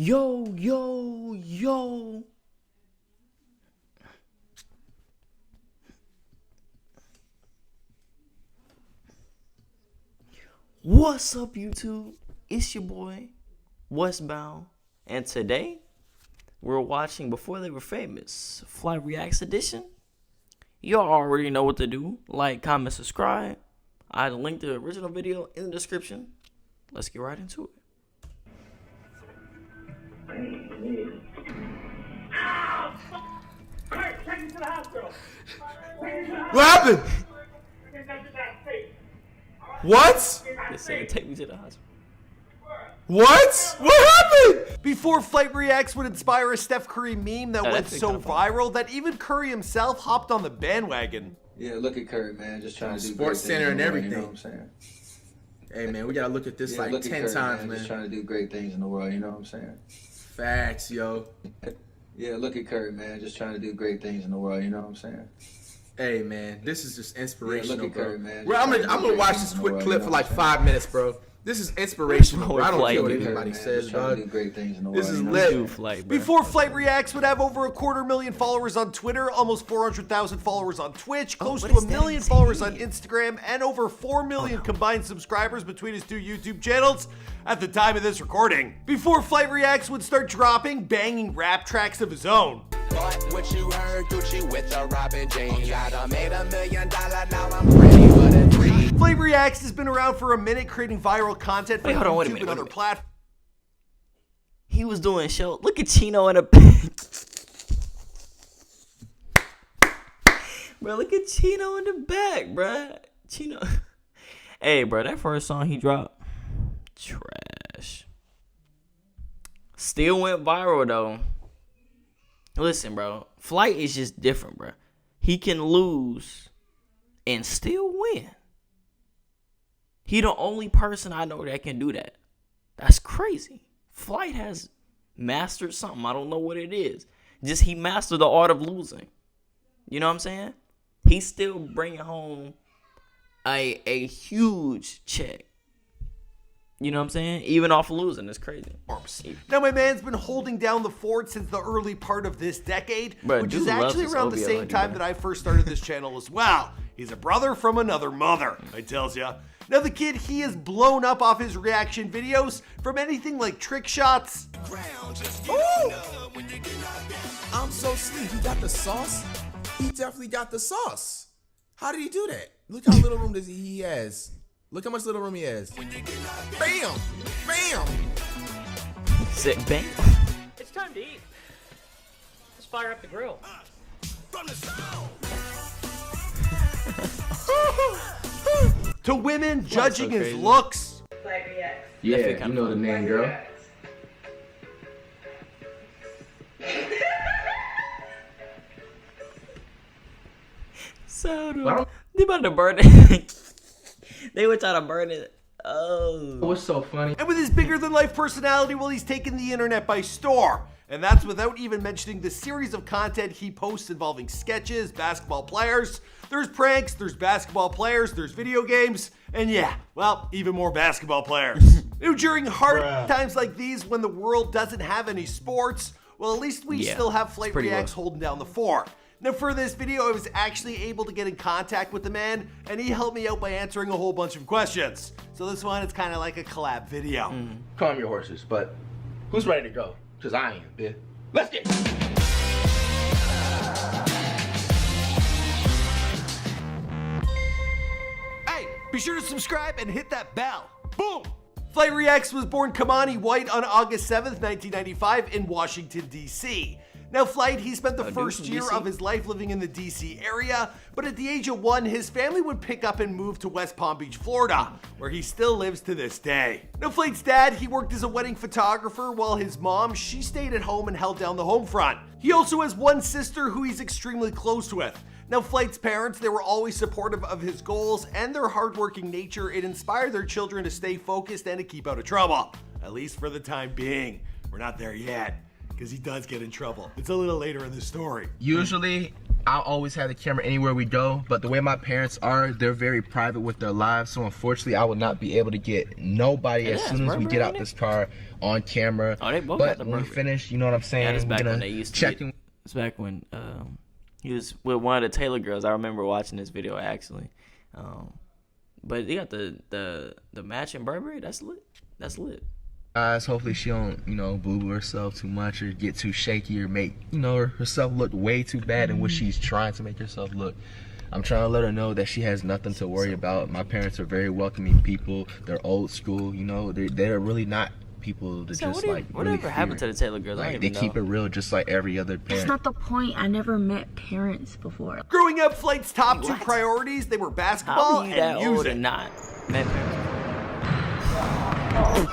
Yo, yo, yo. What's up, YouTube? It's your boy, Westbound. And today, we're watching Before They Were Famous, Flight Reacts Edition. Y'all already know what to do. Like, comment, subscribe. I linked the original video in the description. Let's get right into it. What happened? What? They said, take me to the hospital. What? What happened? Before Flight Reacts would inspire a Steph Curry meme that went so viral that even Curry himself hopped on the bandwagon. Yeah, look at Curry, man. Just trying to do Sports Center and everything. You know what I'm saying? Hey, man, we gotta look at this like 10 Curry, times, man. Just trying to do great things in the world. You know what I'm saying? Facts, yo. Yeah, look at Curry, man. Just trying to do great things in the world. You know what I'm saying? Hey, man, this is just inspirational, look at bro. Curry, man. Well, I'm gonna watch this quick world, clip you know for what like I'm 5 minutes, bro. This is inspirational, bro. I don't care what Flight, anybody says, just trying to do dog. great things in the world. This is you know? lit. Flight, bro. Before Flight Reacts would have over 250,000 followers on Twitter, almost 400,000 followers on Twitch, close to 1 million followers on Instagram, and over 4 million combined subscribers between his two YouTube channels at the time of this recording. Before Flight Reacts would start dropping banging rap tracks of his own. What you heard, Gucci with the Robin James. I done made $1 million, now I'm ready for the dream. Flight Reacts has been around for a minute, creating viral content for YouTube and other platforms. He was doing show. Look at Chino in a bro. Look at Chino in the back, bro. Chino. Hey, bro, that first song he dropped, trash. Still went viral though. Listen, bro. Flight is just different, bro. He can lose and still win. He the only person I know that can do that. That's crazy. Flight has mastered something. I don't know what it is. Just he mastered the art of losing. You know what I'm saying? He's still bringing home a huge check. You know what I'm saying? Even off of losing. It's crazy. Now, my man's been holding down the fort since the early part of this decade, Bro, which dude is actually loves around the this same OVO, time bro. that I first started this channel as well. He's a brother from another mother, I tells ya. Now, the kid, he has blown up off his reaction videos from anything like trick shots. Ooh! I'm so sleep. He got the sauce. He definitely got the sauce. How did he do that? Look how little room he has. Look how much little room he has. Bam! Bam! Sit bang. It's time to eat. Let's fire up the grill. To women judging his crazy. looks. Yeah, you know the name, girl. So they about to burn it. They were trying to burn it. Oh. What's so funny? And with his bigger-than-life personality, well, he's taken the internet by storm. And that's without even mentioning the series of content he posts involving sketches, basketball players. There's pranks, there's basketball players, there's video games, and yeah, well, even more basketball players. During hard times like these, when the world doesn't have any sports, well, at least we still have Flight Reacts holding down the fort. Now, for this video, I was actually able to get in contact with the man, and he helped me out by answering a whole bunch of questions. So this one is kind of like a collab video. Calm your horses, but who's ready to go? Because I am, bitch. Let's get Hey, be sure to subscribe and hit that bell. Boom! Flight Reacts was born Kamani White on August 7th, 1995 in Washington, D.C. Now, Flight, he spent the first year of his life living in the D.C. area, but at the age of 1, his family would pick up and move to West Palm Beach, Florida, where he still lives to this day. Now, Flight's dad, he worked as a wedding photographer, while his mom, she stayed at home and held down the home front. He also has one sister who he's extremely close with. Now, Flight's parents, they were always supportive of his goals, and their hardworking nature, it inspired their children to stay focused and to keep out of trouble. At least for the time being. We're not there yet, because he does get in trouble. It's a little later in the story. Usually, I'll always have the camera anywhere we go, but the way my parents are, they're very private with their lives, so unfortunately I will not be able to get nobody as soon as we get out this car on camera. Oh, they both got but the when we Burberry. finish, you know what I'm saying? Yeah, that's we're back gonna when they used to check get- in. It's back when he was with one of the Taylor girls. I remember watching this video actually. But they got the matching Burberry. That's lit. That's lit. Guys, hopefully she don't, boo-boo herself too much or get too shaky or make, herself look way too bad than what she's trying to make herself look. I'm trying to let her know that she has nothing to worry about. My parents are very welcoming people. They're old school, they're really not people to So just really whatever happened to fear. the Taylor girls? I Like, don't they even keep know. it real just like every other That's parent. not the point. I never met parents before. Growing up, Flight's top two What? priorities, they were How basketball are you that and old music. and not met parents?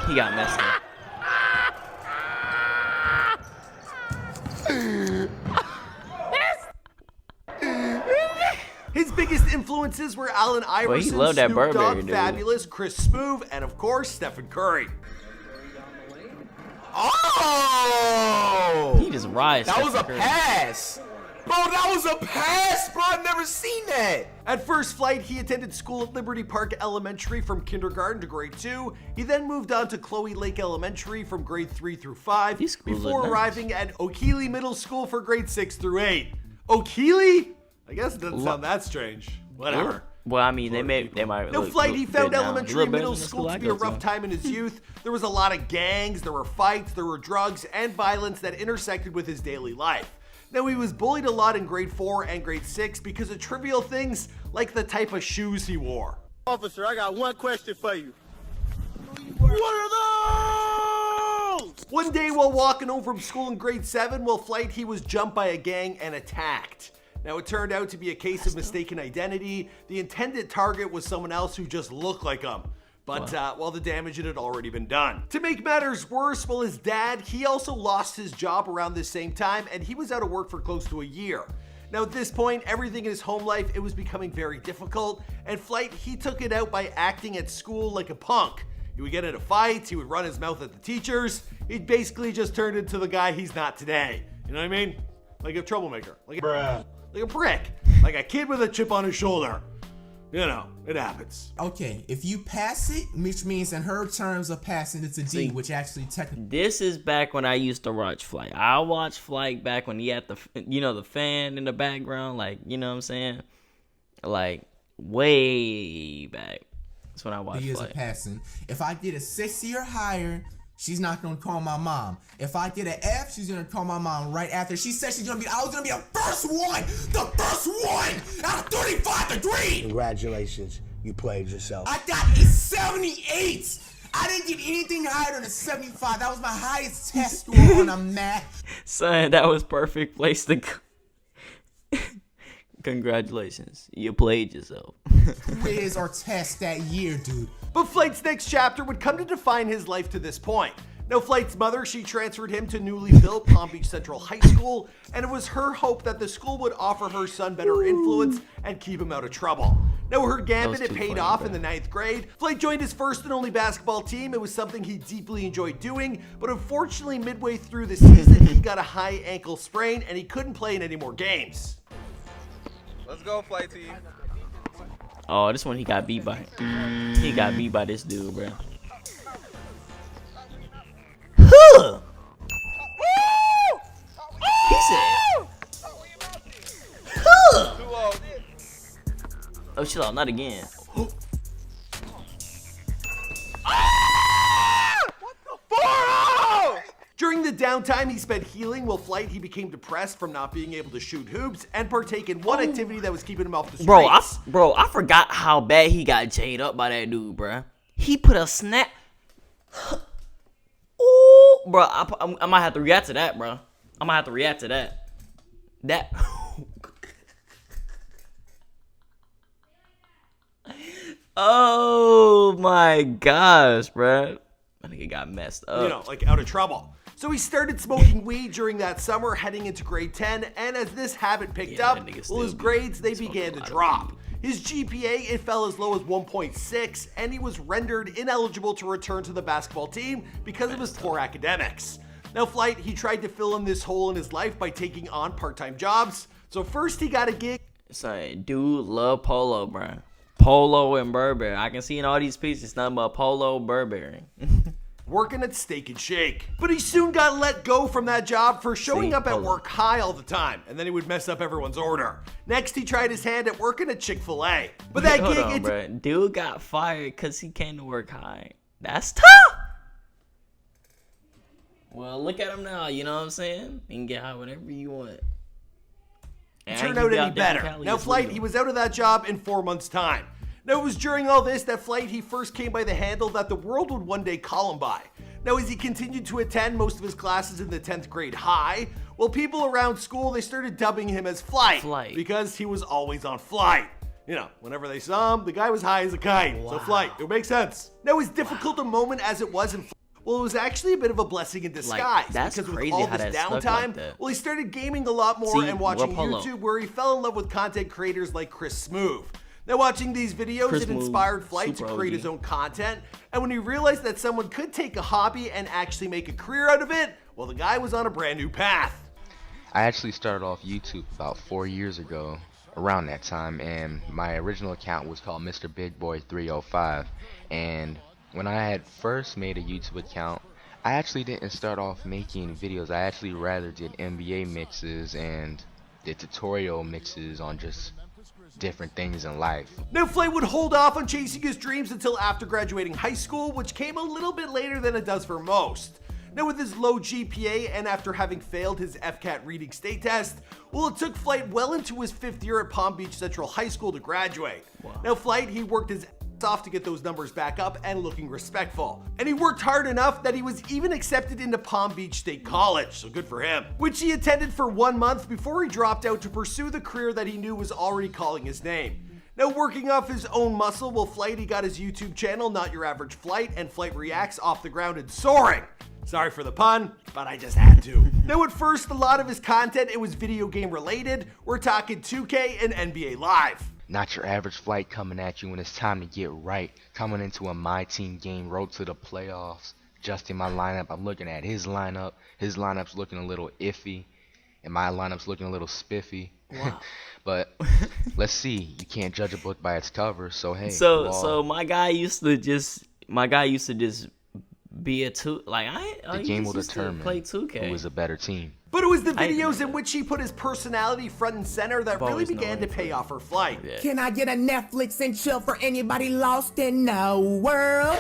He got messed up. His biggest influences were Allen Iverson, loved that Snoop Burberry, Dogg, dude. Fabulous, Chris Smoove, and of course, Stephen Curry. Oh! He just rides. That was a Stephen Curry. pass. Bro, that was a pass, bro. I've never seen that. At first Flight, he attended school at Liberty Park Elementary from kindergarten to grade 2. He then moved on to Chloe Lake Elementary from grade 3 through 5 These schools before are nice. arriving at Okeeley Middle School for grade 6 through 8. Okeeley? I guess it doesn't sound that strange. Whatever. Well, I mean, they might. No, look Flight, he good found now. elementary He look and better middle than the school I to be a go to. rough time in his youth. There was a lot of gangs, there were fights, there were drugs, and violence that intersected with his daily life. Now, he was bullied a lot in grade 4 and grade 6 because of trivial things like the type of shoes he wore. Officer, I got one question for you. What are those? One day while walking home from school in grade 7, while Flight, he was jumped by a gang and attacked. Now, it turned out to be a case of mistaken identity. The intended target was someone else who just looked like him. But, well, the damage had already been done. To make matters worse, well, his dad, he also lost his job around this same time, and he was out of work for close to a year. Now, at this point, everything in his home life, it was becoming very difficult, and Flight, he took it out by acting at school like a punk. He would get into fights, he would run his mouth at the teachers. He basically just turned into the guy he's not today. You know what I mean? Like a troublemaker. Like a prick. Like a kid with a chip on his shoulder. You know, it happens. Okay, if you pass it, which means in her terms of passing, it's a D, See, which actually technically. This is back when I used to watch Flight. I watched Flight back when he had the fan in the background, like, you know what I'm saying? Like, way back. That's when I watched Years of Flight. passing. If I get a 60 or higher, she's not gonna call my mom. If I get an F, she's gonna call my mom right after. She said I was gonna be the first one out of 35 degrees. Congratulations, you played yourself. I got a 78. I didn't get anything higher than a 75. That was my highest test score on a math. Son, that was perfect place to go. Congratulations. You played yourself. Quiz or test that year, dude. But Flight's next chapter would come to define his life to this point. Now, Flight's mother, she transferred him to newly built Palm Beach Central High School, and it was her hope that the school would offer her son better influence and keep him out of trouble. Now, her gambit, it too paid funny, off bro. in the 9th grade. Flight joined his first and only basketball team. It was something he deeply enjoyed doing, but unfortunately, midway through the season, he got a high ankle sprain, and he couldn't play in any more games. Let's go, Flight Team. Oh, this one he got beat by. He got beat by this dude, bro. Huh. He said. Huh. Oh, chill out, not again. During the downtime he spent healing while Flight, he became depressed from not being able to shoot hoops and partake in one activity that was keeping him off the streets. Bro, I forgot how bad he got jayed up by that dude, bro. He put a snap. Ooh, bro, I might have to react to that, bro. I might have to react to that. That. Oh my gosh, bro. I think it got messed up. You know, like out of trouble. So he started smoking weed during that summer, heading into grade 10, and as this habit picked Yeah, up, that nigga well, still his be grades, they smoking began a to lot of drop. weed. His GPA, it fell as low as 1.6, and he was rendered ineligible to return to the basketball team because of his poor academics. Now Flight, he tried to fill in this hole in his life by taking on part-time jobs. So first he got a gig. Say, dude, love Polo, bro. Polo and Burberry. I can see in all these pieces nothing but Polo, Burberry. Working at Steak and Shake. But he soon got let go from that job for showing up at work high all the time, and then he would mess up everyone's order. Next, he tried his hand at working at Chick-fil-A. But that Hold gig, on, bro. Dude got fired because he came to work high. That's tough. Well, look at him now, you know what I'm saying? You can get high whatever you want. It turned out any better. Now Flight, he was out of that job in 4 months' time. Now it was during all this that Flight, he first came by the handle that the world would one day call him by. Now as he continued to attend most of his classes in the 10th grade high, well, people around school, they started dubbing him as Flight. Because he was always on flight. You know, whenever they saw him, the guy was high as a kite. So Flight, it makes sense. Now as difficult a moment as it was in well, it was actually a bit of a blessing in disguise. That's because crazy with all how this that stuck downtime, like that. well, he started gaming a lot more and watching Polo. YouTube, where he fell in love with content creators like Chris Smoove. Now, watching these videos, it inspired Flight to create his own content, and when he realized that someone could take a hobby and actually make a career out of it, well, the guy was on a brand new path. I actually started off YouTube about 4 years ago, around that time, and my original account was called Mr. Big Boy 305, and when I had first made a YouTube account, I actually didn't start off making videos. I actually rather did NBA mixes and did tutorial mixes on just different things in life. Now, Flight would hold off on chasing his dreams until after graduating high school, which came a little bit later than it does for most. Now, with his low GPA and after having failed his FCAT reading state test, well, it took Flight well into his 5th year at Palm Beach Central High School to graduate. Now, Flight, he worked his off to get those numbers back up and looking respectful. And he worked hard enough that he was even accepted into Palm Beach State College, so good for him, which he attended for 1 month before he dropped out to pursue the career that he knew was already calling his name. Now, working off his own muscle, well, Flight, he got his YouTube channel, Not Your Average Flight, and Flight Reacts off the ground and soaring. Sorry for the pun, but I just had to. Now, at first, a lot of his content, it was video game related. We're talking 2K and NBA Live. Not your average Flight coming at you when it's time to get right. Coming into a My Team game, road to the playoffs. Adjusting my lineup. I'm looking at his lineup. His lineup's looking a little iffy. And my lineup's looking a little spiffy. Wow. But let's see. You can't judge a book by its cover. So hey. So my guy used to just be a two. Like the game will determine play 2K. who is a better team. But it was the videos in which he put his personality front and center that really began to pay off for Flight. Can I get a Netflix and chill for anybody lost in the world?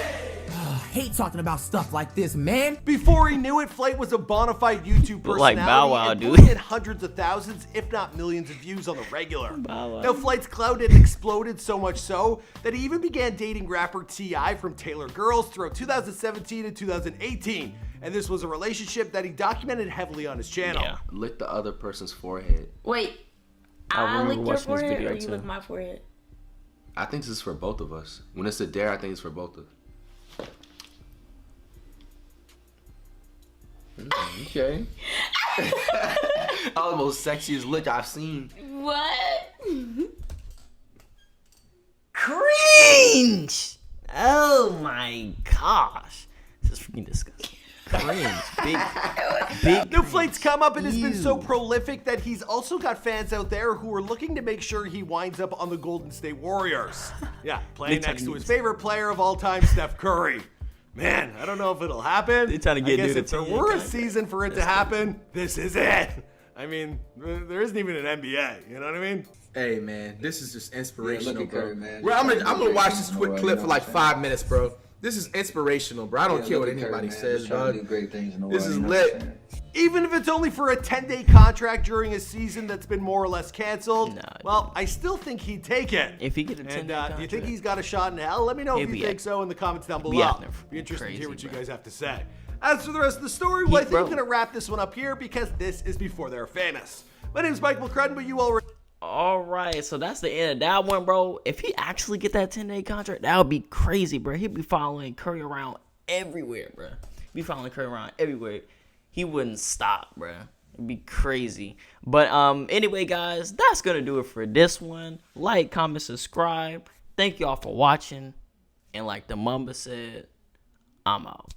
Hate talking about stuff like this, man. Before he knew it, Flight was a bona fide YouTube personality like Bow Wow, and dude. had hundreds of thousands, if not millions of views on the regular. Now, Flight's clout had exploded so much so that he even began dating rapper T.I. from Taylor Girls throughout 2017 and 2018. And this was a relationship that he documented heavily on his channel. Yeah. Lick the other person's forehead. Wait, I I remember licked your watching this forehead video or you too. licked my forehead? I think this is for both of us. When it's a dare, I think it's for both of us. Okay. That was the most sexiest lick I've seen. What? Cringe! Oh my gosh. This is freaking disgusting. Cringe. Big Now, Flight's come up and has been so prolific that he's also got fans out there who are looking to make sure he winds up on the Golden State Warriors. Yeah, playing next to his favorite player of all time, Steph Curry. Man, I don't know if it'll happen. They're trying to get I guess dude if there were a season for it to happen, this is it. I mean, there isn't even an NBA, you know what I mean? Hey man, this is just inspirational, look at bro. Curry, man. Well, I'm gonna watch this quick You clip know for like what I'm 5 minutes, bro. This is inspirational, bro. I don't care what anybody says, Just trying to do dog. great things in the This world, is you know what I'm lit. saying? Even if it's only for a 10-day contract during a season that's been more or less canceled, well, I still think he'd take it. If he get a 10-day And do you think contract. he's got a shot in hell? Let me know if He'd you be think so in the comments down be below. out there Be interested to hear crazy, what you bro. guys have to say. As for the rest of the story, well, I think bro. I'm going to wrap this one up here because this is before they're famous. My name is Mike McCrudden, but you already... All right, so that's the end of that one, bro. If he actually get that 10-day contract, that would be crazy, bro. He'd be following Curry around everywhere, bro. Be following Curry around everywhere. He wouldn't stop, bro. It'd be crazy. But anyway, guys, that's gonna do it for this one. Like, comment, subscribe. Thank y'all for watching. And like the Mamba said, I'm out.